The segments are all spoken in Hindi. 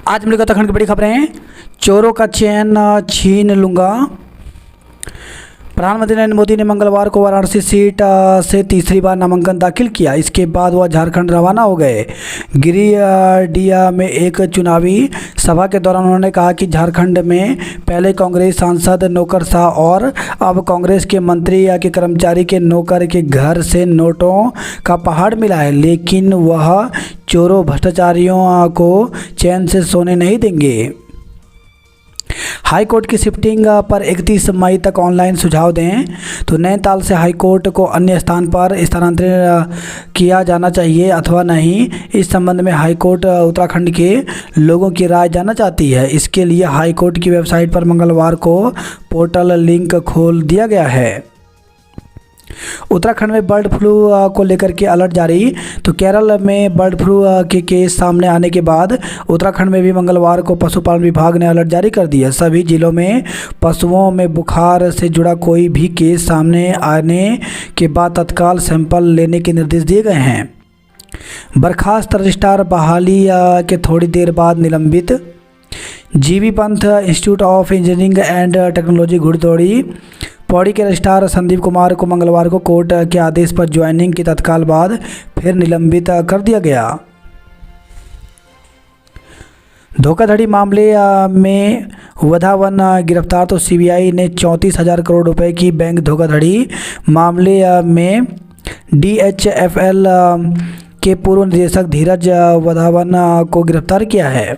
आज हम लोग उत्तराखंड की बड़ी खबरें। चोरों का चैन छीन लूंगा। प्रधानमंत्री नरेंद्र मोदी ने मंगलवार को वाराणसी सीट से तीसरी बार नामांकन दाखिल किया। इसके बाद वह झारखंड रवाना हो गए। गिरिडीह में एक चुनावी सभा के दौरान उन्होंने कहा कि झारखंड में पहले कांग्रेस सांसद नौकरशाह और अब कांग्रेस के मंत्री या के कर्मचारी के नौकर के घर से नोटों का पहाड़ मिला है, लेकिन वह चोरों भ्रष्टाचारियों को चैन से सोने नहीं देंगे। हाई कोर्ट की शिफ्टिंग पर 31 मई तक ऑनलाइन सुझाव दें। तो नैनीताल से हाई कोर्ट को अन्य स्थान पर स्थानांतरित किया जाना चाहिए अथवा नहीं, इस संबंध में हाई कोर्ट उत्तराखंड के लोगों की राय जानना चाहती है। इसके लिए हाई कोर्ट की वेबसाइट पर मंगलवार को पोर्टल लिंक खोल दिया गया है। उत्तराखंड में बर्ड फ्लू को लेकर के अलर्ट जारी। तो केरल में बर्ड फ्लू के केस सामने आने के बाद उत्तराखंड में भी मंगलवार को पशुपालन विभाग ने अलर्ट जारी कर दिया। सभी जिलों में पशुओं में बुखार से जुड़ा कोई भी केस सामने आने के बाद तत्काल सैंपल लेने के निर्देश दिए गए हैं। बर्खास्त रजिस्ट्रार बहाली के थोड़ी देर बाद निलंबित। GB Pant institute of engineering and technology घुड़दौड़ी पौड़ी के रजिस्ट्रार संदीप कुमार को मंगलवार को कोर्ट के आदेश पर ज्वाइनिंग के तत्काल बाद फिर निलंबित कर दिया गया। धोखाधड़ी मामले में वधावन गिरफ्तार। तो सीबीआई ने 34,000 करोड़ रुपए की बैंक धोखाधड़ी मामले में डीएचएफएल के पूर्व निदेशक धीरज वधावन को गिरफ्तार किया है।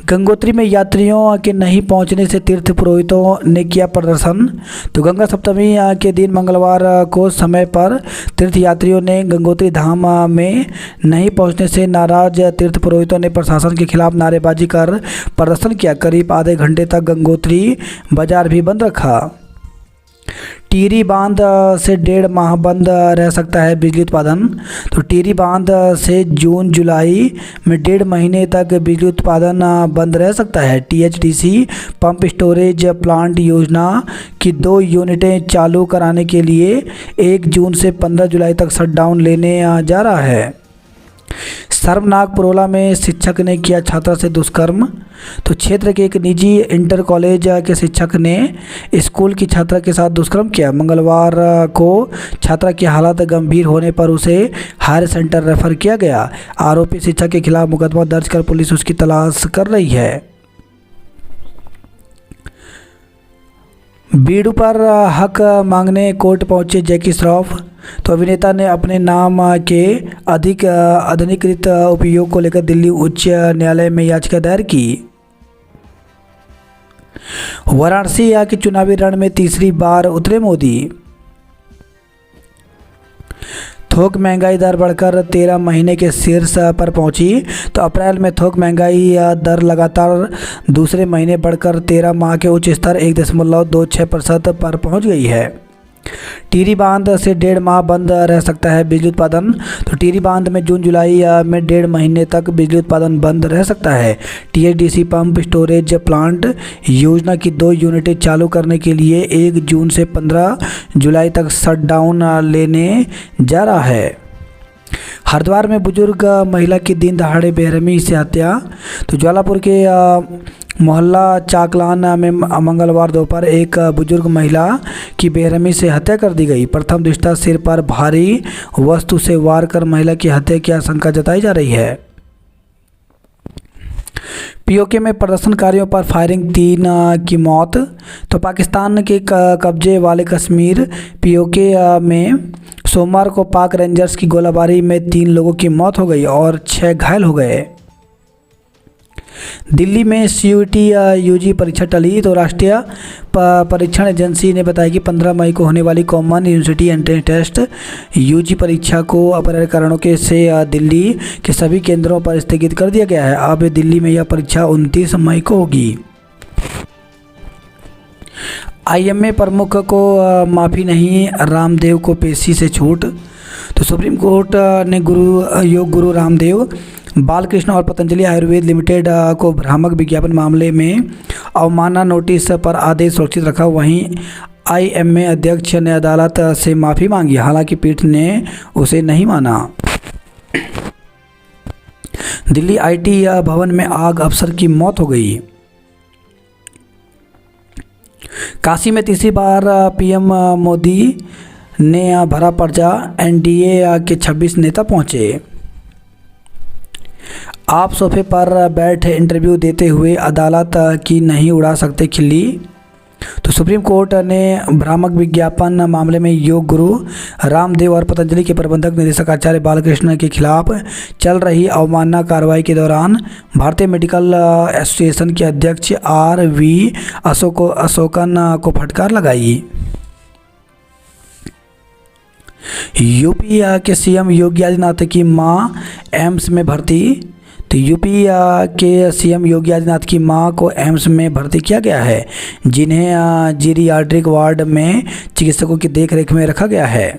गंगोत्री में यात्रियों के नहीं पहुंचने से तीर्थ पुरोहितों ने किया प्रदर्शन। तो गंगा सप्तमी के दिन मंगलवार को समय पर तीर्थ यात्रियों ने गंगोत्री धाम में नहीं पहुंचने से नाराज तीर्थ पुरोहितों ने प्रशासन के खिलाफ नारेबाजी कर प्रदर्शन किया। करीब आधे घंटे तक गंगोत्री बाजार भी बंद रखा। टिहरी बांध से 1.5 माह बंद रह सकता है बिजली उत्पादन। तो टिहरी बांध से जून जुलाई में 1.5 महीने तक बिजली उत्पादन बंद रह सकता है। टीएचडीसी पंप स्टोरेज प्लांट योजना की 2 यूनिटें चालू कराने के लिए 1 जून से 15 जुलाई तक शटडाउन लेने जा रहा है। सर्वनाग पुरोला में शिक्षक ने किया छात्रा से दुष्कर्म। तो क्षेत्र के एक निजी इंटर कॉलेज के शिक्षक ने स्कूल की छात्रा के साथ दुष्कर्म किया। मंगलवार को छात्रा की हालत गंभीर होने पर उसे हायर सेंटर रेफर किया गया। आरोपी शिक्षक के खिलाफ मुकदमा दर्ज कर पुलिस उसकी तलाश कर रही है। बीडू पर हक मांगने कोर्ट पहुंचे जैकी श्रॉफ। तो अभिनेता ने अपने नाम के अधिक अनधिकृत उपयोग को लेकर दिल्ली उच्च न्यायालय में याचिका दायर की। वाराणसी के चुनावी रण में तीसरी बार उतरे मोदी। थोक महंगाई दर बढ़कर 13 महीने के शीर्ष पर पहुंची। तो अप्रैल में थोक महंगाई दर लगातार दूसरे महीने बढ़कर 13 माह के उच्च स्तर 1.26% पर पहुंच गई है। टिहरी बांध से 1.5 माह बंद रह सकता है बिजली उत्पादन। तो टिहरी बांध में जून जुलाई में 1.5 महीने तक बिजली उत्पादन बंद रह सकता है। टीएचडीसी पंप स्टोरेज प्लांट योजना की 2 यूनिटें चालू करने के लिए 1 जून से 15 जुलाई तक शटडाउन लेने जा रहा है। हरिद्वार में बुजुर्ग महिला की दिन दहाड़े बेरहमी से हत्या। तो ज्वालापुर के मोहल्ला चाकलान में मंगलवार दोपहर एक बुजुर्ग महिला की बेरहमी से हत्या कर दी गई। प्रथम दृष्टया सिर पर भारी वस्तु से वार कर महिला की हत्या की आशंका जताई जा रही है। पीओके में प्रदर्शनकारियों पर फायरिंग, 3 की मौत। तो पाकिस्तान के कब्जे वाले कश्मीर पीओके में सोमवार को पाक रेंजर्स की गोलाबारी में 3 लोगों की मौत हो गई और 6 घायल हो गए। दिल्ली में सीयूईटी यूजी परीक्षा टली। तो राष्ट्रीय परीक्षण एजेंसी ने बताया कि 15 मई को होने वाली common university entrance test UG परीक्षा को अपरिहार्य कारणों के से दिल्ली के सभी केंद्रों पर स्थगित कर दिया गया है। अब दिल्ली में यह परीक्षा 29 मई को होगी। आईएमए प्रमुख को माफ़ी नहीं, रामदेव को पेशी से छूट। तो सुप्रीम कोर्ट ने योग गुरु रामदेव, बालकृष्ण और पतंजलि आयुर्वेद लिमिटेड को भ्रामक विज्ञापन मामले में अवमानना नोटिस पर आदेश सुरक्षित रखा। वहीं आईएमए अध्यक्ष ने अदालत से माफ़ी मांगी, हालांकि पीठ ने उसे नहीं माना। दिल्ली आईटी भवन में आग, अफसर की मौत हो गई। काशी में तीसरी बार पीएम मोदी ने भरा पर्चा, एनडीए के 26 नेता पहुंचे। आप सोफे पर बैठे इंटरव्यू देते हुए अदालत की नहीं उड़ा सकते खिल्ली। तो सुप्रीम कोर्ट ने भ्रामक विज्ञापन मामले में योग गुरु रामदेव और पतंजलि के प्रबंधक निदेशक आचार्य बालकृष्ण के खिलाफ चल रही अवमानना कार्रवाई के दौरान भारतीय मेडिकल एसोसिएशन के अध्यक्ष आर.वी. अशोकन को फटकार लगाई। यूपी के सीएम योगी आदित्यनाथ की मां एम्स में भर्ती। तो यूपी के सीएम योगी आदित्यनाथ की मां को एम्स में भर्ती किया गया है, जिन्हें जीरियाट्रिक वार्ड में चिकित्सकों की देखरेख में रखा गया है।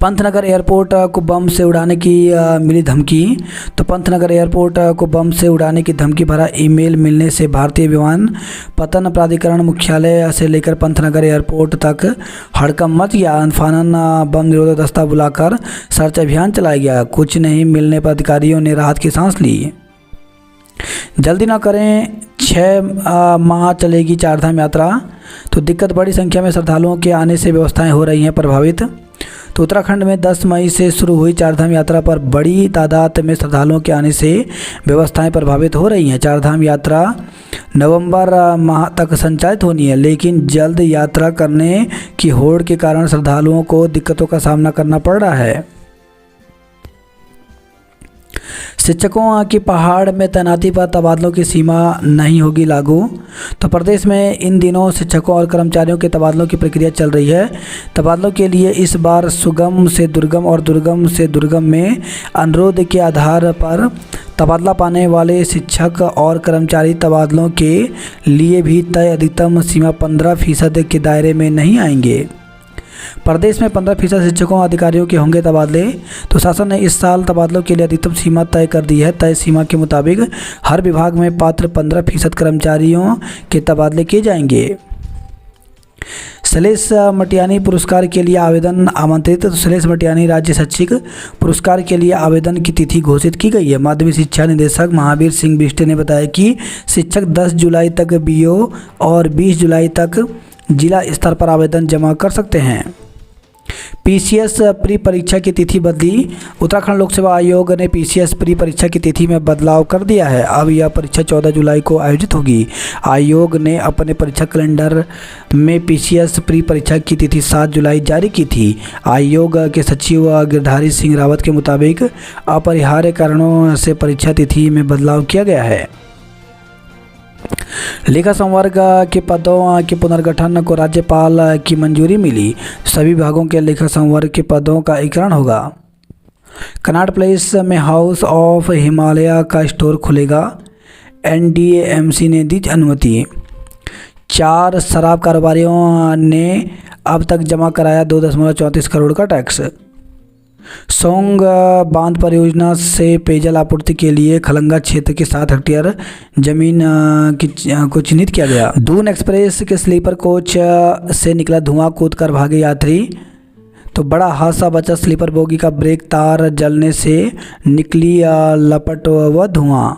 पंतनगर एयरपोर्ट को बम से उड़ाने की मिली धमकी। तो पंतनगर एयरपोर्ट को बम से उड़ाने की धमकी भरा ईमेल मिलने से भारतीय विमानपत्तन प्राधिकरण मुख्यालय से लेकर पंतनगर एयरपोर्ट तक हड़कंप मच गया। अनफानन बम निरोधक दस्ता बुलाकर सर्च अभियान चलाया गया। कुछ नहीं मिलने पर अधिकारियों ने राहत की सांस ली। जल्दी ना करें, 6 माह चलेगी चारधाम यात्रा। तो दिक्कत, बड़ी संख्या में श्रद्धालुओं के आने से व्यवस्थाएं हो रही हैं प्रभावित। तो उत्तराखंड में 10 मई से शुरू हुई चारधाम यात्रा पर बड़ी तादाद में श्रद्धालुओं के आने से व्यवस्थाएं प्रभावित हो रही हैं। चारधाम यात्रा नवंबर माह तक संचालित होनी है, लेकिन जल्द यात्रा करने की होड़ के कारण श्रद्धालुओं को दिक्कतों का सामना करना पड़ रहा है। शिक्षकों की पहाड़ में तैनाती पर तबादलों की सीमा नहीं होगी लागू। तो प्रदेश में इन दिनों शिक्षकों और कर्मचारियों के तबादलों की प्रक्रिया चल रही है। तबादलों के लिए इस बार सुगम से दुर्गम और दुर्गम से दुर्गम में अनुरोध के आधार पर तबादला पाने वाले शिक्षक और कर्मचारी तबादलों के लिए भी तय अधिकतम सीमा 15% के दायरे में नहीं आएंगे। प्रदेश में 15% शिक्षकों और अधिकारियों के होंगे तबादले। तो शासन ने इस साल तबादलों के लिए अधिकतम सीमा तय कर दी है। तय सीमा के मुताबिक हर विभाग में पात्र 15% कर्मचारियों के तबादले किए जाएंगे। शैलेश मटियानी पुरस्कार के लिए आवेदन आमंत्रित। तो शैलेश मटियानी राज्य शैक्षिक पुरस्कार के लिए आवेदन की तिथि घोषित की गई है। माध्यमिक शिक्षा निदेशक महावीर सिंह बिष्ट ने बताया कि शिक्षक 10 जुलाई तक बीओ और 20 जुलाई तक जिला स्तर पर आवेदन जमा कर सकते हैं। पीसीएस प्री परीक्षा की तिथि बदली। उत्तराखंड लोक सेवा आयोग ने पीसीएस प्री परीक्षा की तिथि में बदलाव कर दिया है। अब यह परीक्षा 14 जुलाई को आयोजित होगी। आयोग ने अपने परीक्षा कैलेंडर में पीसीएस प्री परीक्षा की तिथि 7 जुलाई जारी की थी। आयोग के सचिव गिरधारी सिंह रावत के मुताबिक अपरिहार्य कारणों से परीक्षा तिथि में बदलाव किया गया है। लेखा संवर्ग के पदों के पुनर्गठन को राज्यपाल की मंजूरी मिली। सभी विभागों के लेखा संवर्ग के पदों का एकीकरण होगा। कनॉट प्लेस में हाउस ऑफ हिमालय का स्टोर खुलेगा। एनडीएमसी ने दी अनुमति। 4 शराब कारोबारियों ने अब तक जमा कराया 2.34 करोड़ का टैक्स। सोंग बांध परियोजना से पेयजल आपूर्ति के लिए खलंगा क्षेत्र के 7 हेक्टेयर जमीन को चिन्हित किया गया। दून एक्सप्रेस के स्लीपर कोच से निकला धुआं, कूद कर भागे यात्री। तो बड़ा हादसा बचा। स्लीपर बोगी का ब्रेक तार जलने से निकली लपट व धुआं।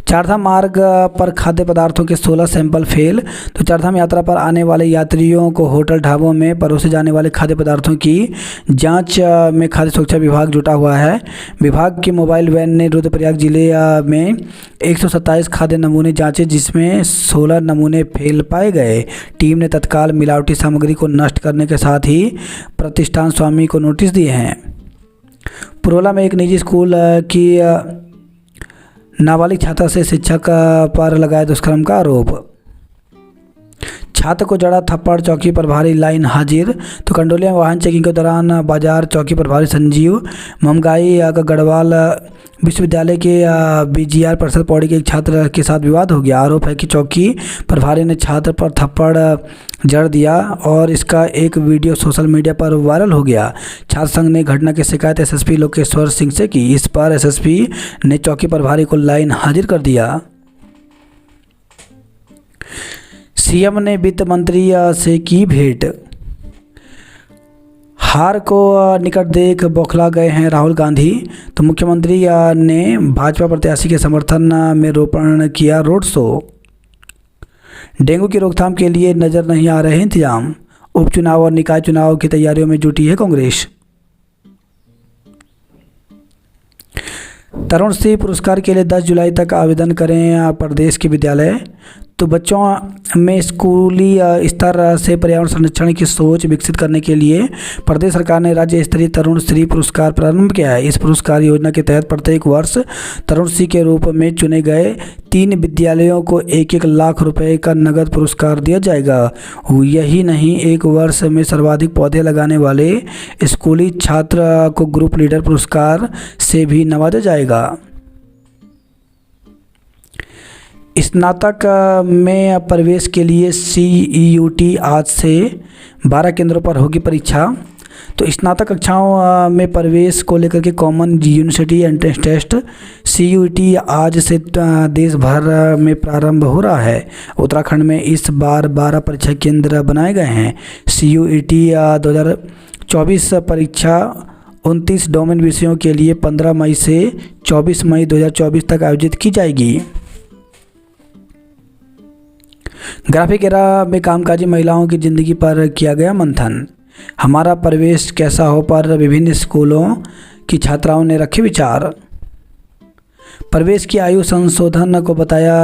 चारधाम मार्ग पर खाद्य पदार्थों के 16 सैंपल फेल। तो चारधाम यात्रा पर आने वाले यात्रियों को होटल ढाबों में परोसे जाने वाले खाद्य पदार्थों की जांच में खाद्य सुरक्षा विभाग जुटा हुआ है। विभाग की मोबाइल वैन ने रुद्रप्रयाग जिले में 127 खाद्य नमूने जांचे, जिसमें 16 नमूने फेल पाए गए। टीम ने तत्काल मिलावटी सामग्री को नष्ट करने के साथ ही प्रतिष्ठान स्वामी को नोटिस दिए हैं। पुरोला में एक निजी स्कूल की नाबालिग छात्रा से शिक्षक पर लगाए दुष्कर्म का आरोप। छात्र को जड़ा थप्पड़, चौकी प्रभारी लाइन हाजिर। तो कंडोलिया में वाहन चेकिंग के दौरान बाजार चौकी प्रभारी संजीव ममगाई का गढ़वाल विश्वविद्यालय के बीजीआर परिषद पौड़ी के एक छात्र के साथ विवाद हो गया। आरोप है कि चौकी प्रभारी ने छात्र पर थप्पड़ जड़ दिया और इसका एक वीडियो सोशल मीडिया पर वायरल हो गया। छात्र संघ ने घटना की शिकायत एसएसपी लोकेश्वर सिंह से की। इस पर एसएसपी ने चौकी प्रभारी को लाइन हाजिर कर दिया। सीएम ने वित्त मंत्री से की भेंट। हार को निकट देख बौखला गए हैं राहुल गांधी। तो मुख्यमंत्री ने भाजपा प्रत्याशी के समर्थन में रोपण किया रोड शो। डेंगू की रोकथाम के लिए नज़र नहीं आ रहे इंतजाम। उपचुनाव और निकाय चुनाव की तैयारियों में जुटी है कांग्रेस। तरुण श्री पुरस्कार के लिए 10 जुलाई तक आवेदन करें प्रदेश के विद्यालय। तो बच्चों में स्कूली स्तर से पर्यावरण संरक्षण की सोच विकसित करने के लिए प्रदेश सरकार ने राज्य स्तरीय तरुण श्री पुरस्कार प्रारंभ किया है। इस पुरस्कार योजना के तहत प्रत्येक वर्ष तरुण श्री के रूप में चुने गए 3 विद्यालयों को 1-1 लाख रुपए का नगद पुरस्कार दिया जाएगा। यही नहीं, एक वर्ष में सर्वाधिक पौधे लगाने वाले स्कूली छात्र को ग्रुप लीडर पुरस्कार से भी नवाजा जाएगा। स्नातक में प्रवेश के लिए CEUT आज से 12 केंद्रों पर होगी परीक्षा। तो स्नातक कक्षाओं में प्रवेश को लेकर के common university entrance test CUET आज से देश भर में प्रारंभ हो रहा है। उत्तराखंड में इस बार 12 परीक्षा केंद्र बनाए गए हैं। CUET 2024 परीक्षा 29 डोमेन विषयों के लिए 15 मई से 24 मई 2024 तक आयोजित की जाएगी। ग्राफिक एरा में कामकाजी महिलाओं की जिंदगी पर किया गया मंथन। हमारा प्रवेश कैसा हो पर विभिन्न स्कूलों की छात्राओं ने रखे विचार। प्रवेश की आयु संशोधन को बताया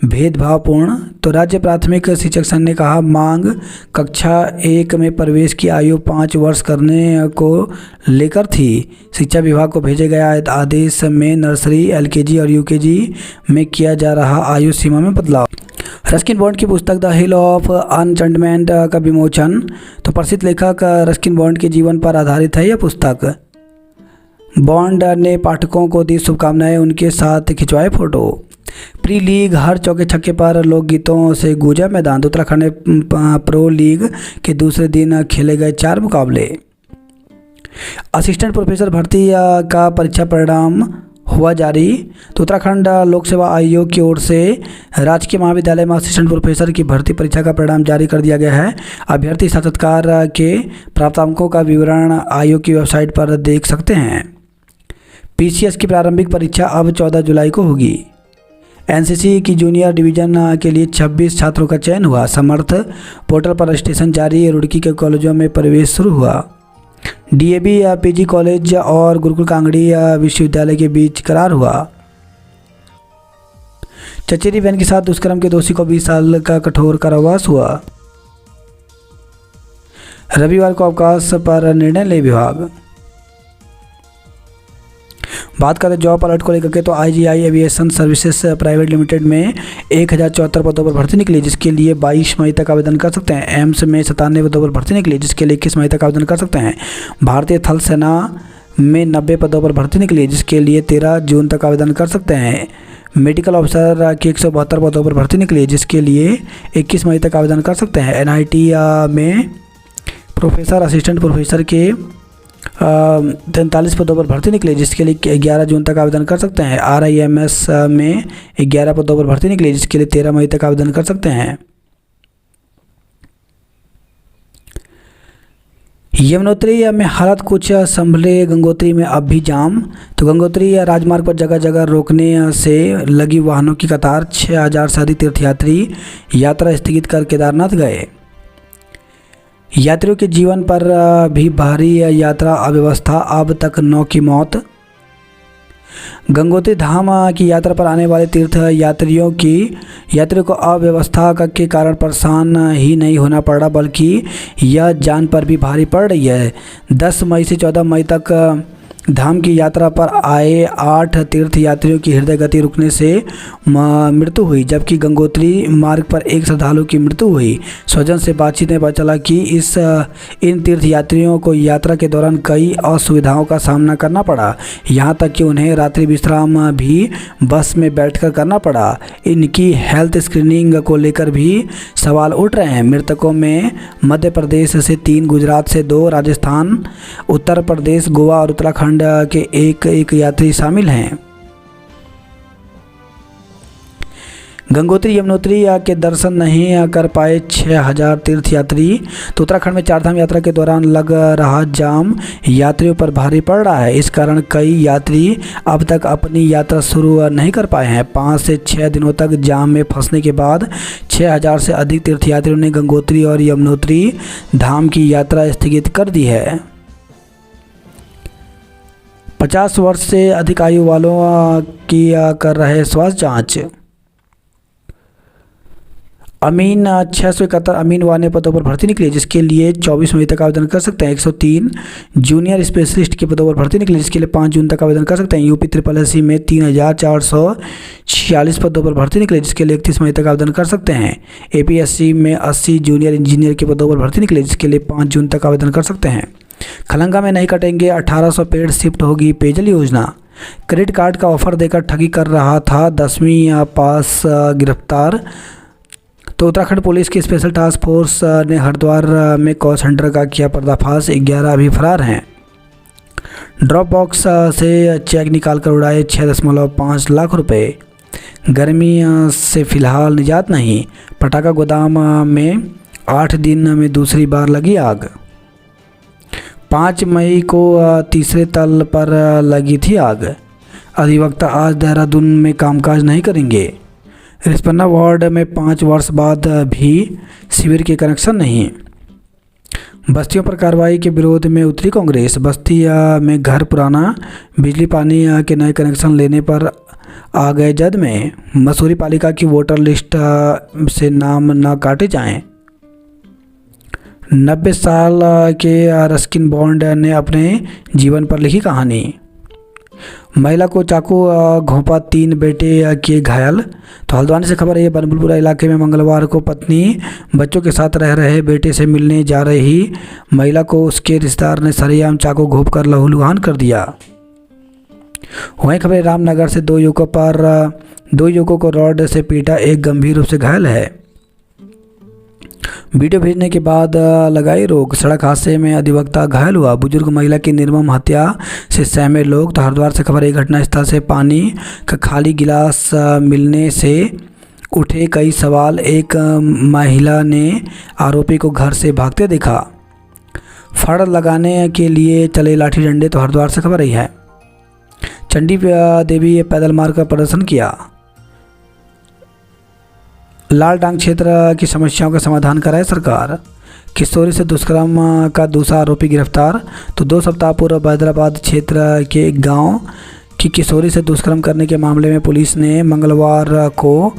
भेदभावपूर्ण। तो राज्य प्राथमिक शिक्षक संघ ने कहा मांग कक्षा 1 में प्रवेश की आयु 5 वर्ष करने को लेकर थी। शिक्षा विभाग को भेजे गए आदेश में नर्सरी, LKG और UKG में किया जा रहा आयु सीमा में बदलाव। रस्किन बॉन्ड की पुस्तक द हिल ऑफ अनचेंटमेंट का विमोचन। तो प्रसिद्ध लेखक रस्किन बॉन्ड के जीवन पर आधारित है यह पुस्तक। बॉन्ड ने पाठकों को दी शुभकामनाएं, उनके साथ खिंचवाए फोटो। प्री लीग हर चौके छक्के पर लोकगीतों से गूंजा मैदान। उत्तराखंड प्रो लीग के दूसरे दिन खेले गए 4 मुकाबले। असिस्टेंट प्रोफेसर भर्ती का परीक्षा परिणाम हुआ जारी। तो उत्तराखंड लोक सेवा आयोग की ओर से राजकीय महाविद्यालय में असिस्टेंट प्रोफेसर की भर्ती परीक्षा का परिणाम जारी कर दिया गया है। अभ्यर्थी साक्षात्कार के प्राप्तांकों का विवरण आयोग की वेबसाइट पर देख सकते हैं। PCS की प्रारंभिक परीक्षा अब 14 जुलाई को होगी। NCC की जूनियर डिवीजन के लिए 26 छात्रों का चयन हुआ। समर्थ पोर्टल पर रजिस्ट्रेशन जारी। रुड़की के कॉलेजों में प्रवेश शुरू हुआ। DAV PG कॉलेज और गुरुकुल कांगड़ी विश्वविद्यालय के बीच करार हुआ। चचेरी बहन के साथ दुष्कर्म के दोषी को 20 साल का कठोर कारावास हुआ। रविवार को अवकाश पर निर्णय ले विभाग। बात करें जॉब अलर्ट को लेकर के तो IGI aviation services private limited में 1074 पदों पर भर्ती निकली, जिसके लिए 22 मई तक आवेदन कर सकते हैं। एम्स में 97 पदों पर भर्ती निकली, जिसके लिए 21 मई तक आवेदन कर सकते हैं। भारतीय थल सेना में 90 पदों पर भर्ती निकली, जिसके लिए 13 जून तक आवेदन कर सकते हैं। मेडिकल ऑफिसर की 172 पदों पर भर्ती निकली, जिसके लिए 21 मई तक आवेदन कर सकते हैं। NIT में प्रोफेसर असिस्टेंट प्रोफेसर के 43 पदों पर भर्ती निकली, जिसके लिए 11 जून तक आवेदन कर सकते हैं। RIMS में 11 पदों पर भर्ती निकली, जिसके लिए 13 मई तक आवेदन कर सकते हैं। यमुनोत्री में हालत कुछ संभले, गंगोत्री में अब भी जाम। तो गंगोत्री राजमार्ग पर जगह जगह रोकने से लगी वाहनों की कतार। 6000 से अधिक तीर्थयात्री यात्रा स्थगित कर केदारनाथ गए। यात्रियों के जीवन पर भी भारी यात्रा अव्यवस्था, अब तक 9 की मौत। गंगोत्री धाम की यात्रा पर आने वाले तीर्थ यात्रियों को अव्यवस्था के कारण परेशान ही नहीं होना पड़ रहा, बल्कि यह जान पर भी भारी पड़ रही है। 10 मई से 14 मई तक धाम की यात्रा पर आए 8 तीर्थ यात्रियों की हृदय गति रुकने से मृत्यु हुई, जबकि गंगोत्री मार्ग पर एक श्रद्धालु की मृत्यु हुई। स्वजन से बातचीत में पता चला कि इन तीर्थ यात्रियों को यात्रा के दौरान कई असुविधाओं का सामना करना पड़ा, यहाँ तक कि उन्हें रात्रि विश्राम भी बस में बैठकर करना पड़ा। इनकी हेल्थ स्क्रीनिंग को लेकर भी सवाल उठ रहे हैं। मृतकों में मध्य प्रदेश से 3, गुजरात से 2, राजस्थान, उत्तर प्रदेश, गोवा और उत्तराखंड के एक यात्री शामिल हैं। गंगोत्री यमुनोत्री के दर्शन नहीं कर पाए 6000 तीर्थयात्री। तो उत्तराखंड में चारधाम यात्रा के दौरान लग रहा जाम यात्रियों पर भारी पड़ रहा है। इस कारण कई यात्री अब तक अपनी यात्रा शुरू नहीं कर पाए हैं। 5 से 6 दिनों तक जाम में फंसने के बाद 6000 से अधिक तीर्थयात्रियों ने गंगोत्री और यमुनोत्री धाम की यात्रा स्थगित कर दी है। 50 वर्ष से अधिक आयु वालों की कर रहे स्वास्थ्य जांच। अमीन 671 अमीन वाले पदों पर भर्ती निकली, जिसके लिए 24 मई तक आवेदन कर सकते हैं। 103 जूनियर स्पेशलिस्ट के पदों पर भर्ती निकली, जिसके लिए 5 जून तक आवेदन कर सकते हैं। यूपी SSS में 3446 पदों पर भर्ती निकली, जिसके लिए 31 मई तक आवेदन कर सकते हैं। APSC में 80 जूनियर इंजीनियर के पदों पर भर्ती निकली, जिसके लिए 5 जून तक आवेदन कर सकते हैं। खलंगा में नहीं कटेंगे 1800 पेड़, शिफ्ट होगी पेयजल योजना। क्रेडिट कार्ड का ऑफर देकर ठगी कर रहा था 10वीं पास गिरफ्तार। तो उत्तराखंड पुलिस की स्पेशल टास्क फोर्स ने हरिद्वार में कॉल सेंटर का किया पर्दाफाश, 11 अभी फरार हैं। ड्रॉप बॉक्स से चेक निकाल कर उड़ाए 6.5 लाख रुपए। गर्मी से फिलहाल निजात नहीं, पटाखा गोदाम में 8 दिन में दूसरी बार लगी आग। 5 मई को तीसरे तल पर लगी थी आग। अधिवक्ता आज देहरादून में कामकाज नहीं करेंगे। रिस्पन्ना वार्ड में 5 वर्ष बाद भी शिविर के कनेक्शन नहीं। बस्तियों पर कार्रवाई के विरोध में उतरी कांग्रेस। बस्ती में घर पुराना, बिजली पानी के नए कनेक्शन लेने पर आ गए जद में। मसूरी पालिका की वोटर लिस्ट से नाम न काटे जाएं। 90 साल के रस्किन बॉन्ड ने अपने जीवन पर लिखी कहानी। महिला को चाकू घोंपा, 3 बेटे किए घायल। तो हल्द्वानी से खबर है, बनबुलपुरा इलाके में मंगलवार को पत्नी बच्चों के साथ रह रहे बेटे से मिलने जा रही महिला को उसके रिश्तेदार ने सरेआम चाकू घोंप कर लहूलुहान कर दिया। वहीं खबर रामनगर से 2 युवकों को रॉड से पीटा, एक गंभीर रूप से घायल है। वीडियो भेजने के बाद लगाई रोक। सड़क हादसे में अधिवक्ता घायल हुआ, बुजुर्ग महिला की निर्मम हत्या से सहमे लोग। तो हरिद्वार से खबर है, घटनास्थल से पानी का खाली गिलास मिलने से उठे कई सवाल। एक महिला ने आरोपी को घर से भागते देखा। फड़ लगाने के लिए चले लाठी डंडे। तो हरिद्वार से खबर रही है, चंडी देवी पैदल मार्ग का प्रदर्शन किया। लाल डांग क्षेत्र की समस्याओं का समाधान कराए सरकार। किशोरी से दुष्कर्म का दूसरा आरोपी गिरफ्तार। तो 2 सप्ताह पूर्व हैदराबाद क्षेत्र के गांव की किशोरी से दुष्कर्म करने के मामले में पुलिस ने मंगलवार को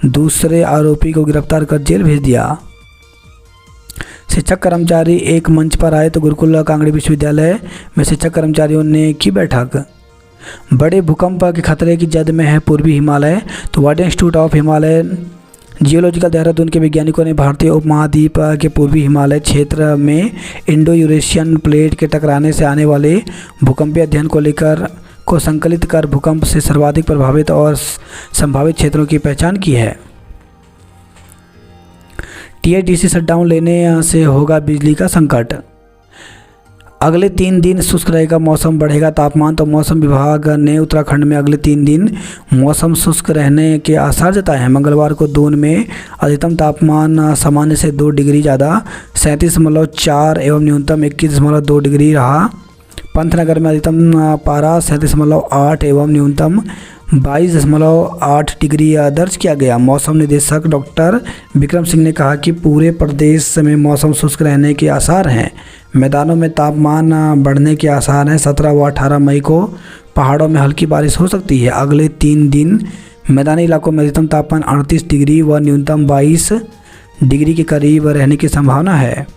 दूसरे आरोपी को गिरफ्तार कर जेल भेज दिया। शिक्षक कर्मचारी एक मंच पर आए। तो गुरुकुल कांगड़ी विश्वविद्यालय में शिक्षक कर्मचारियों ने की बैठक। बड़े भूकंप के खतरे की जद में है पूर्वी हिमालय। तो Wadia institute of Himalaya geological Dehradun के वैज्ञानिकों ने भारतीय उपमहाद्वीप के पूर्वी हिमालय क्षेत्र में इंडो यूरेशियन प्लेट के टकराने से आने वाले भूकंपीय अध्ययन को संकलित कर भूकंप से सर्वाधिक प्रभावित और संभावित क्षेत्रों की पहचान की है। TIDC शटडाउन लेने से होगा बिजली का संकट। अगले 3 दिन शुष्क रहेगा मौसम, बढ़ेगा तापमान। तो मौसम विभाग ने उत्तराखंड में अगले 3 दिन मौसम शुष्क रहने के आसार जताए हैं। मंगलवार को दून में अधिकतम तापमान सामान्य से 2 डिग्री ज़्यादा 37.4 एवं न्यूनतम 21.2 डिग्री रहा। पंतनगर में अधिकतम पारा 37.8 एवं न्यूनतम 22.8 डिग्री दर्ज किया गया। मौसम निदेशक डॉक्टर विक्रम सिंह ने कहा कि पूरे प्रदेश में मौसम शुष्क रहने के आसार हैं। मैदानों में तापमान बढ़ने के आसार हैं। 17 व 18 मई को पहाड़ों में हल्की बारिश हो सकती है। अगले 3 दिन मैदानी इलाकों में अधिकतम तापमान 38 डिग्री व न्यूनतम 22 डिग्री के करीब रहने की संभावना है।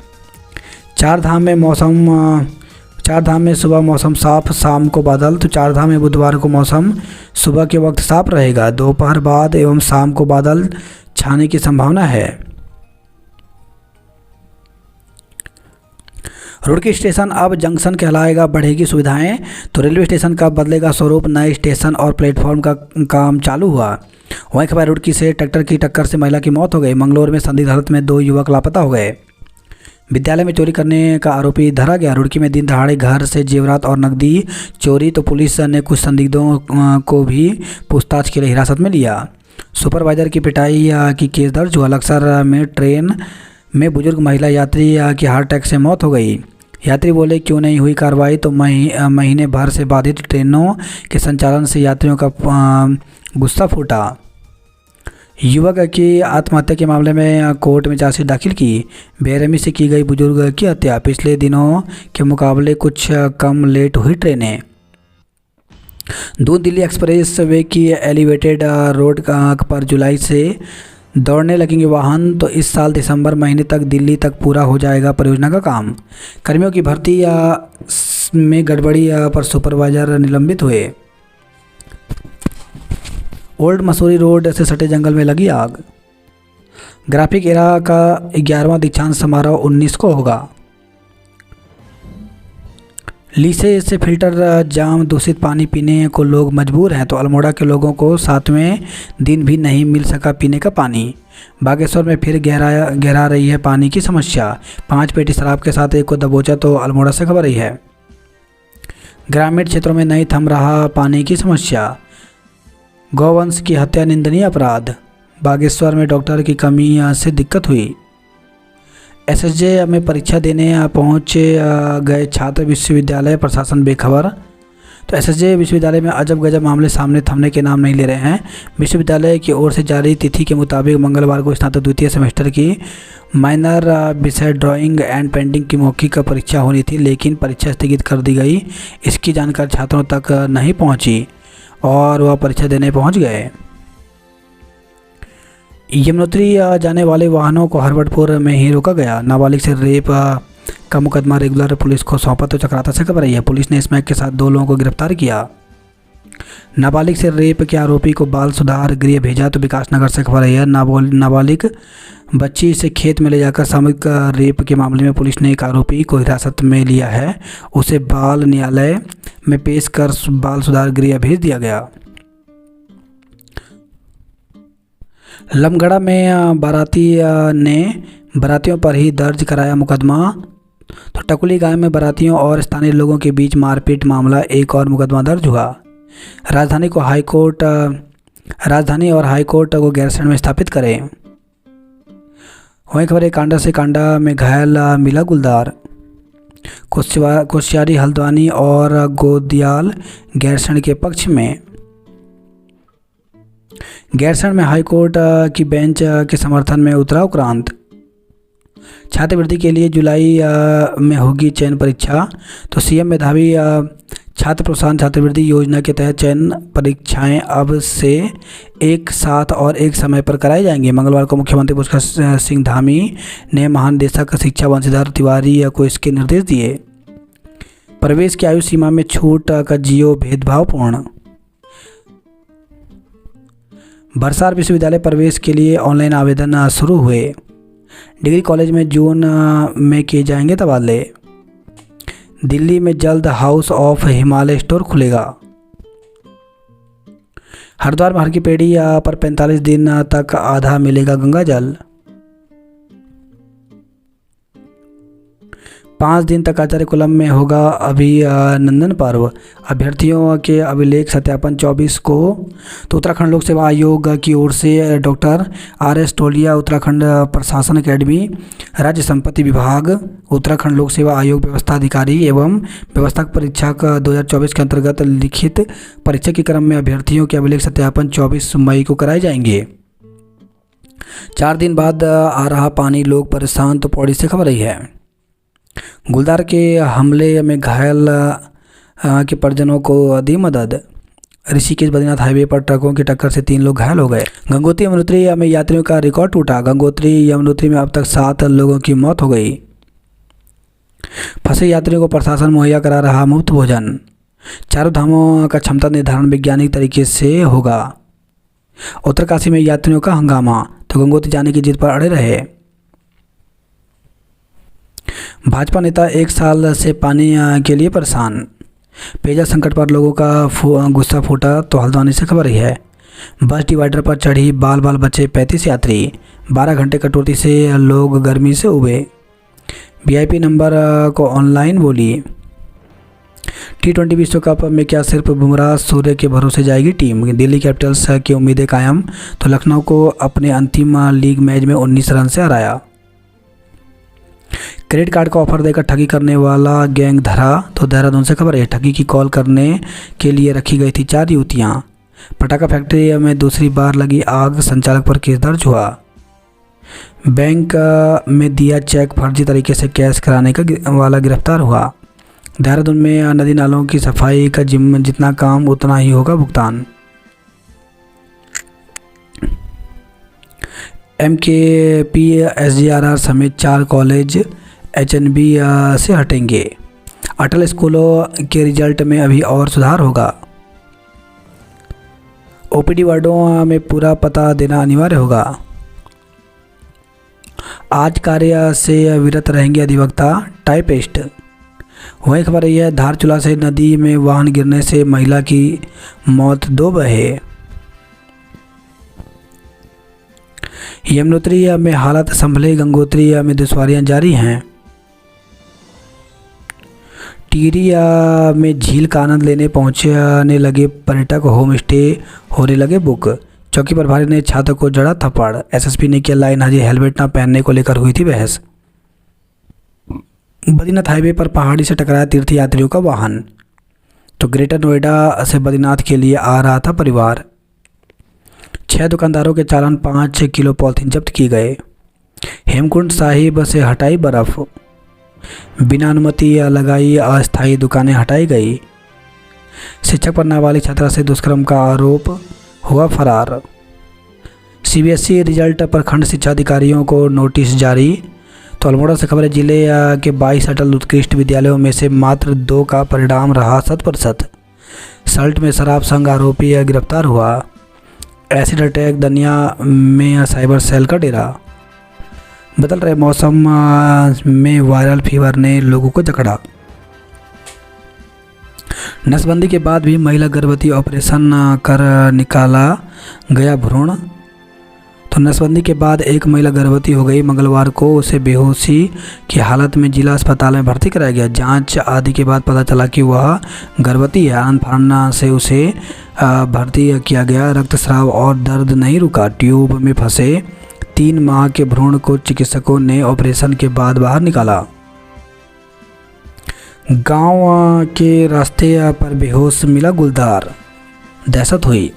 चारधाम में सुबह मौसम साफ, शाम को बादल। तो चारधाम में बुधवार को मौसम सुबह के वक्त साफ रहेगा, दोपहर बाद एवं शाम को बादल छाने की संभावना है। रुड़की स्टेशन अब जंक्शन कहलाएगा, बढ़ेगी सुविधाएं। तो रेलवे स्टेशन का बदलेगा स्वरूप, नए स्टेशन और प्लेटफॉर्म का काम चालू हुआ। वहीं खबर रुड़की से ट्रैक्टर की टक्कर से महिला की मौत हो गई। मंगलौर में संदिग्ध हालत में 2 युवक लापता हो गए। विद्यालय में चोरी करने का आरोपी धरा गया। रुड़की में दिन दहाड़े घर से जेवरात और नकदी चोरी। तो पुलिस ने कुछ संदिग्धों को भी पूछताछ के लिए हिरासत में लिया। सुपरवाइजर की पिटाई की केस दर्ज हुआ। लक्सर में ट्रेन में बुजुर्ग महिला यात्री की हार्ट अटैक से मौत हो गई। यात्री बोले क्यों नहीं हुई कार्रवाई, तो महीने भर से बाधित ट्रेनों के संचालन से यात्रियों का गुस्सा फूटा। युवक की आत्महत्या के मामले में कोर्ट में चार्जशीट दाखिल की। बेरहमी से की गई बुजुर्ग की हत्या। पिछले दिनों के मुकाबले कुछ कम लेट हुई ट्रेनें। दून दिल्ली एक्सप्रेस वे की एलिवेटेड रोड पर जुलाई से दौड़ने लगेंगे वाहन, तो इस साल दिसंबर महीने तक दिल्ली तक पूरा हो जाएगा परियोजना का काम। कर्मियों की भर्ती में गड़बड़ी पर सुपरवाइजर निलंबित हुए। ओल्ड मसूरी रोड से सटे जंगल में लगी आग। ग्राफिक एरा का 11वां दीक्षांत समारोह 19 को होगा। लीसे से फिल्टर जाम, दूषित पानी पीने को लोग मजबूर हैं, तो अल्मोड़ा के लोगों को 7वें दिन भी नहीं मिल सका पीने का पानी। बागेश्वर में फिर गहरा रही है पानी की समस्या। 5 पेटी शराब के साथ एक को दबोचा, तो अल्मोड़ा से खबर रही है। ग्रामीण क्षेत्रों में नहीं थम रहा पानी की समस्या। गौवंश की हत्या निंदनीय अपराध। बागेश्वर में डॉक्टर की कमी से दिक्कत हुई। एसएसजे में परीक्षा देने पहुंचे गए छात्र, विश्वविद्यालय प्रशासन बेखबर। तो एसएसजे विश्वविद्यालय में अजब गजब मामले सामने थमने के नाम नहीं ले रहे हैं। विश्वविद्यालय की ओर से जारी तिथि के मुताबिक मंगलवार को स्नातक द्वितीय सेमेस्टर की माइनर विषय ड्राइंग एंड पेंटिंग की मौखिक परीक्षा होनी थी, लेकिन परीक्षा स्थगित कर दी गई। इसकी जानकारी छात्रों तक नहीं पहुंची और वह परीक्षा देने पहुंच गए। यमुनोत्री जाने वाले वाहनों को हरवटपुर में ही रोका गया। नाबालिग से रेप का मुकदमा रेगुलर पुलिस को सौंपा, तो चक्राता से खबर रही है। पुलिस ने स्मैक के साथ 2 लोगों को गिरफ्तार किया। नाबालिग से रेप के आरोपी को बाल सुधार गृह भेजा, तो विकासनगर से खबर रही है। नाबालिग बच्ची से खेत में ले जाकर सामूहिक रेप के मामले में पुलिस ने एक आरोपी को हिरासत में लिया है। उसे बाल न्यायालय में पेश कर बाल सुधार गृह भेज दिया गया। लमगड़ा में बारातियों पर ही दर्ज कराया मुकदमा। तो टकुली गांव में बारातियों और स्थानीय लोगों के बीच मारपीट मामला, एक और मुकदमा दर्ज हुआ। राजधानी और हाईकोर्ट को गैरसैंण में स्थापित करें। वहीं खबर है कांडा से कांडा में घायल मिला गुलदार। कुश्यारी, हल्द्वानी और गोदियाल गैरसैंण के पक्ष में। गैरसैंण में हाईकोर्ट की बेंच के समर्थन में उतरा उक्रांत। छात्रवृत्ति के लिए जुलाई में होगी चयन परीक्षा। तो सीएम मेधावी छात्र प्रोत्साहन छात्रवृत्ति योजना के तहत चयन परीक्षाएं अब से एक साथ और एक समय पर कराई जाएंगी। मंगलवार को मुख्यमंत्री पुष्कर सिंह धामी ने महानिदेशक शिक्षा बंशीधर तिवारी को इसके निर्देश दिए। प्रवेश की आयु सीमा में छूट का जियो भेदभावपूर्ण। बरसार विश्वविद्यालय प्रवेश के लिए ऑनलाइन आवेदन शुरू हुए। डिग्री कॉलेज में जून में किए जाएंगे तबादले। दिल्ली में जल्द हाउस ऑफ हिमालय स्टोर खुलेगा। हरिद्वार में हर की पेड़ी पर 45 दिन तक आधा मिलेगा गंगा जल। 5 दिन तक आचार्यकुलम में होगा अभिनंदन पर्व। अभ्यर्थियों के अभिलेख सत्यापन 24 को। तो उत्तराखंड लोक सेवा आयोग की ओर से डॉक्टर RS टोलिया, उत्तराखंड प्रशासन अकेडमी, राज्य संपत्ति विभाग, उत्तराखंड लोक सेवा आयोग व्यवस्था अधिकारी एवं व्यवस्था परीक्षा 2024 के अंतर्गत लिखित परीक्षा के क्रम में अभ्यर्थियों के अभिलेख सत्यापन 24 मई को कराए जाएंगे। 4 दिन बाद आ रहा पानी, लोग परेशान, तो पौड़ी से खबर रही है। गुलदार के हमले में घायल के परिजनों को दी मदद। ऋषिकेश बद्रीनाथ हाईवे पर ट्रकों की टक्कर से 3 लोग घायल हो गए। गंगोत्री यमुनोत्री में यात्रियों का रिकॉर्ड टूटा। गंगोत्री यमुनोत्री में अब तक 7 लोगों की मौत हो गई। फंसे यात्रियों को प्रशासन मुहैया करा रहा मुफ्त भोजन। चारों धामों का क्षमता निर्धारण वैज्ञानिक तरीके से होगा। उत्तरकाशी में यात्रियों का हंगामा, तो गंगोत्री जाने की जिद पर अड़े रहे। भाजपा नेता 1 साल से पानी के लिए परेशान। पेयजल संकट पर लोगों का गुस्सा फूटा, तो हल्द्वानी से खबर रही है। बस डिवाइडर पर चढ़ी बाल बचे 35 यात्री। 12 घंटे कटौती से लोग गर्मी से उबे। VIP नंबर को ऑनलाइन बोली। T20 विश्व कप में क्या सिर्फ बुमराह सूर्य के भरोसे जाएगी टीम? दिल्ली कैपिटल्स की उम्मीदें कायम, तो लखनऊ को अपने अंतिम लीग मैच में 19 रन से हराया। क्रेडिट कार्ड का ऑफर देकर ठगी करने वाला गैंग धरा, तो देहरादून से खबर है। ठगी की कॉल करने के लिए रखी गई थी 4 युवतियां। पटाखा फैक्ट्री में दूसरी बार लगी आग, संचालक पर केस दर्ज हुआ। बैंक में दिया चेक फर्जी तरीके से कैश कराने का वाला गिरफ्तार हुआ। देहरादून में नदी नालों की सफाई का जितना काम उतना ही होगा भुगतान। MKP SGRR समेत 4 कॉलेज HNB से हटेंगे। अटल स्कूलों के रिजल्ट में अभी और सुधार होगा। OPD वार्डों में पूरा पता देना अनिवार्य होगा। आज कार्य से विरत रहेंगे अधिवक्ता टाइपिस्ट। वही खबर यह है, धारचूला से नदी में वाहन गिरने से महिला की मौत, 2 बहे। यमुनोत्री में हालत संभले, गंगोत्री में दुश्वारियां जारी हैं। टिहरी में झील का आनंद लेने पहुंचने लगे पर्यटक, होम स्टे होने लगे बुक। चौकी प्रभारी ने छात्र को जड़ा थप्पड़। SSP ने किया लाइन हाजिर, हेलमेट न पहनने को लेकर हुई थी बहस। बद्रीनाथ हाईवे पर पहाड़ी से टकराया तीर्थयात्रियों का वाहन, तो ग्रेटर नोएडा से बद्रीनाथ के लिए आ रहा था परिवार। 6 दुकानदारों के चालान, 5 किलो पॉलिथीन जब्त किए गए। हेमकुंड साहिब से हटाई बर्फ, बिना अनुमति लगाई अस्थायी दुकानें हटाई गई। शिक्षक पर नाबालिग छात्रा से दुष्कर्म का आरोप, हुआ फरार। CBSE रिजल्ट पर खंड शिक्षा अधिकारियों को नोटिस जारी। तो अल्मोड़ा से खबर है, जिले के 22 अटल उत्कृष्ट विद्यालयों में से मात्र 2 का परिणाम रहा 100%। सल्ट में शराब संघ आरोपी गिरफ्तार हुआ। एसिड अटैक, दनिया में साइबर सेल का डेरा। बदल रहे मौसम में वायरल फीवर ने लोगों को जकड़ा। नसबंदी के बाद भी महिला गर्भवती, ऑपरेशन कर निकाला गया भ्रूण। तो नसबंदी के बाद एक महिला गर्भवती हो गई। मंगलवार को उसे बेहोशी की हालत में जिला अस्पताल में भर्ती कराया गया। जांच आदि के बाद पता चला कि वह गर्भवती है। आनंद फानना से उसे भर्ती किया गया। रक्तस्राव और दर्द नहीं रुका। ट्यूब में फंसे 3 माह के भ्रूण को चिकित्सकों ने ऑपरेशन के बाद बाहर निकाला। गांव के रास्ते पर बेहोश मिला गुलदार, दहशत हुई।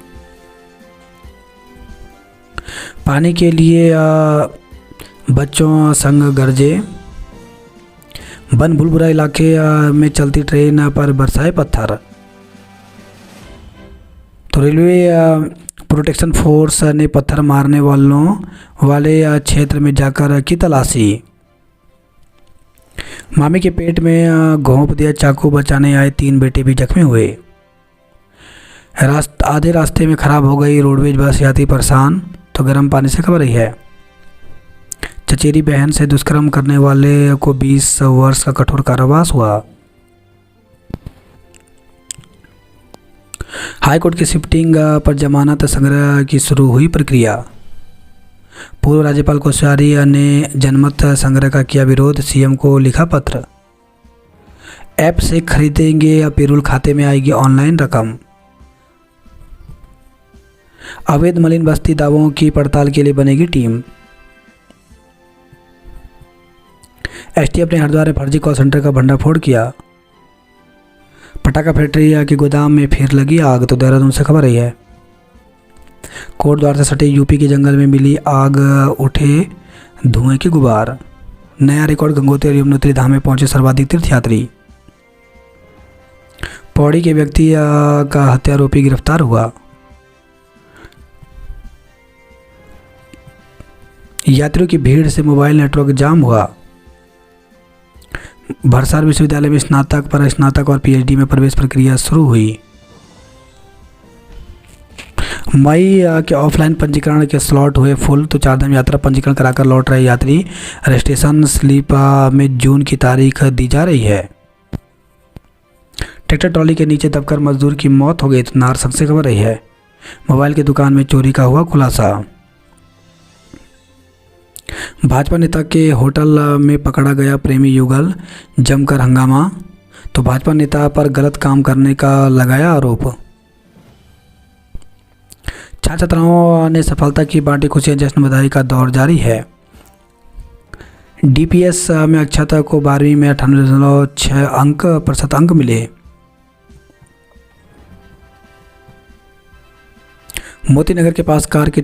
पानी के लिए बच्चों संग गरजे। बन बुलबुला इलाके में चलती ट्रेन पर बरसाए पत्थर। तो रेलवे प्रोटेक्शन फोर्स ने पत्थर मारने वाले क्षेत्र में जाकर की तलाशी। मामी के पेट में घोंप दिया चाकू, बचाने आए 3 बेटे भी जख्मी हुए। आधे रास्ते में खराब हो गई रोडवेज बस, यात्री परेशान। तो गर्म पानी से खबर रही है। चचेरी बहन से दुष्कर्म करने वाले को 20 वर्ष का कठोर कारावास हुआ। हाईकोर्ट की शिफ्टिंग पर जमानत संग्रह की शुरू हुई प्रक्रिया। पूर्व राज्यपाल कोश्यारी ने जनमत संग्रह का किया विरोध, CM को लिखा पत्र। ऐप से खरीदेंगे या पेरोल खाते में आएगी ऑनलाइन रकम। अवैध मलिन बस्ती दावों की पड़ताल के लिए बनेगी टीम। STF ने हरिद्वार में फर्जी कॉल सेंटर का भंडाफोड़ किया। पटाखा फैक्ट्री के गोदाम में फिर लगी आग। तो देहरादून से खबर रही है। कोट द्वार से सटे यूपी के जंगल में मिली आग, उठे धुएं के गुबार। नया रिकॉर्ड, गंगोत्री और यमुनोत्री धाम में पहुंचे सर्वाधिक तीर्थयात्री। पौड़ी के व्यक्ति का हत्यारोपी गिरफ्तार हुआ। यात्रियों की भीड़ से मोबाइल नेटवर्क जाम हुआ। भरसार विश्वविद्यालय में स्नातक पर स्नातक और PhD में प्रवेश प्रक्रिया शुरू हुई। मई के ऑफलाइन पंजीकरण के स्लॉट हुए फुल। तो 4 धाम यात्रा पंजीकरण कराकर लौट रहे यात्री। रजिस्ट्रेशन स्लिप में जून की तारीख दी जा रही है। ट्रैक्टर ट्रॉली के नीचे दबकर मजदूर की मौत हो गई। तो नारसंग से खबर रही है। मोबाइल की दुकान में चोरी का हुआ खुलासा। भाजपा नेता के होटल में पकड़ा गया प्रेमी युगल, जमकर हंगामा। तो भाजपा नेता पर गलत काम करने का लगाया आरोप। छात्र छात्राओं ने सफलता की बांटी खुशियां, जश्न बधाई का दौर जारी है। डीपीएस में अक्षता को 12वीं में 98.6% अंक मिले। मोती नगर के पास कार की